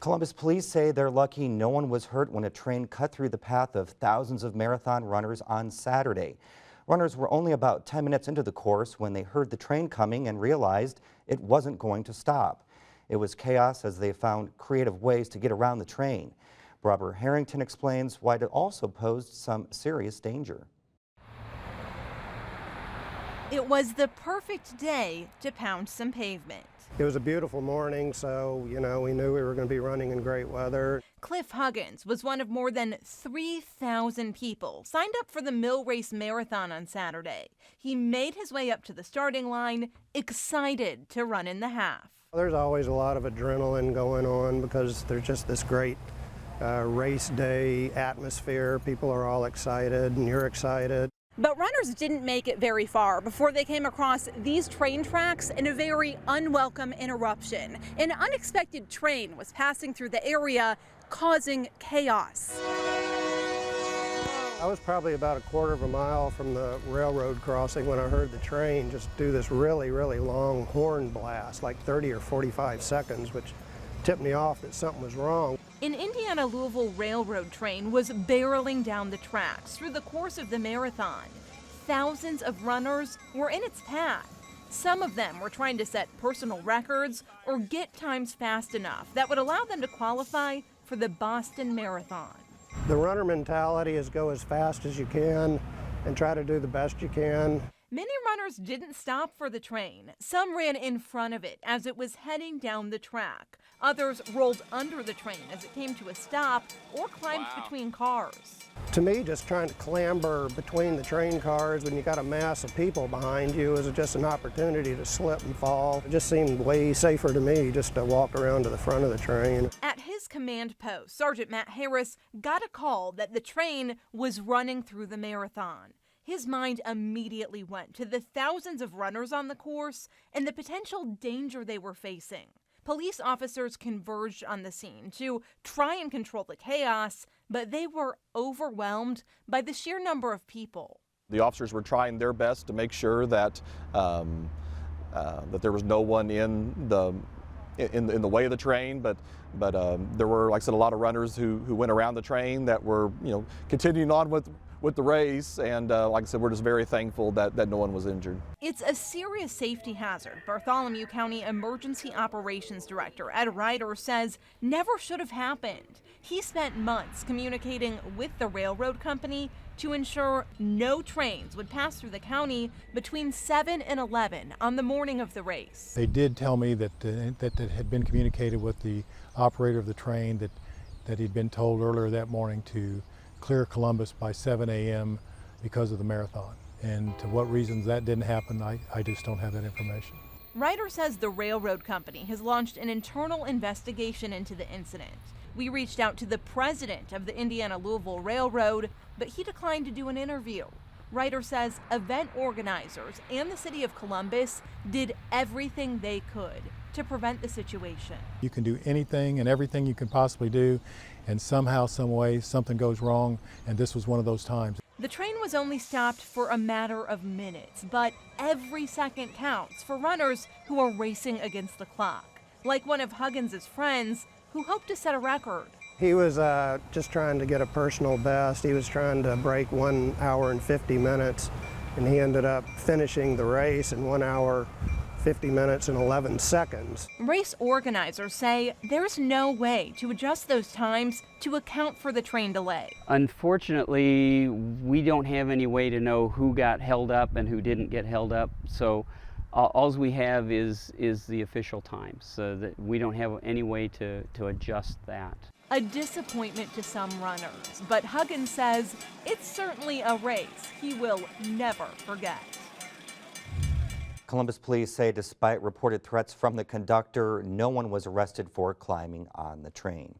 Columbus police say they're lucky no one was hurt when a train cut through the path of thousands of marathon runners on Saturday. Runners were only about 10 minutes into the course when they heard the train coming and realized it wasn't going to stop. It was chaos as they found creative ways to get around the train. Robert Harrington explains why it also posed some serious danger. It was the perfect day to pound some pavement. It was a beautiful morning, so, we knew we were going to be running in great weather. Cliff Huggins was one of more than 3,000 people signed up for the Mill Race Marathon on Saturday. He made his way up to the starting line, excited to run in the half. There's always a lot of adrenaline going on because there's just this great race day atmosphere. People are all excited and you're excited. But runners didn't make it very far before they came across these train tracks in a very unwelcome interruption. An unexpected train was passing through the area, causing chaos. I was probably about a quarter of a mile from the railroad crossing when I heard the train just do this really, really long horn blast, like 30 or 45 seconds, which tipped me off that something was wrong. An Indiana-Louisville railroad train was barreling down the tracks through the course of the marathon. Thousands of runners were in its path. Some of them were trying to set personal records or get times fast enough that would allow them to qualify for the Boston Marathon. The runner mentality is go as fast as you can and try to do the best you can. Many runners didn't stop for the train. Some ran in front of it as it was heading down the track. Others rolled under the train as it came to a stop or climbed between cars. To me, just trying to clamber between the train cars when you got a mass of people behind you is just an opportunity to slip and fall. It just seemed way safer to me just to walk around to the front of the train. At his command post, Sergeant Matt Harris got a call that the train was running through the marathon. His mind immediately went to the thousands of runners on the course and the potential danger they were facing. Police officers converged on the scene to try and control the chaos, but they were overwhelmed by the sheer number of people. The officers were trying their best to make sure that that there was no one in the way of the train, but there were, like I said, a lot of runners who went around the train that were, continuing on with the race, and like I said, we're just very thankful that no one was injured. It's a serious safety hazard. Bartholomew County Emergency Operations Director Ed Ryder says never should have happened. He spent months communicating with the railroad company to ensure no trains would pass through the county between 7 and 11 on the morning of the race. They did tell me that it had been communicated with the operator of the train that he'd been told earlier that morning to clear Columbus by 7 a.m. because of the marathon. And to what reasons that didn't happen, I just don't have that information. Ryder says the railroad company has launched an internal investigation into the incident. We reached out to the president of the Indiana-Louisville Railroad, but he declined to do an interview. Ryder says event organizers and the city of Columbus did everything they could to prevent the situation. You can do anything and everything you can possibly do, and somehow, some way, something goes wrong, and this was one of those times. The train was only stopped for a matter of minutes, but every second counts for runners who are racing against the clock, like one of Huggins' friends who hoped to set a record. He was just trying to get a personal best. He was trying to break 1 hour and 50 minutes, and he ended up finishing the race in 1 hour, 50 minutes and 11 seconds. Race organizers say there's no way to adjust those times to account for the train delay. Unfortunately, we don't have any way to know who got held up and who didn't get held up, so all we have is the official times, so that we don't have any way to adjust that. A disappointment to some runners, but Huggins says it's certainly a race he will never forget. Columbus police say despite reported threats from the conductor, no one was arrested for climbing on the train.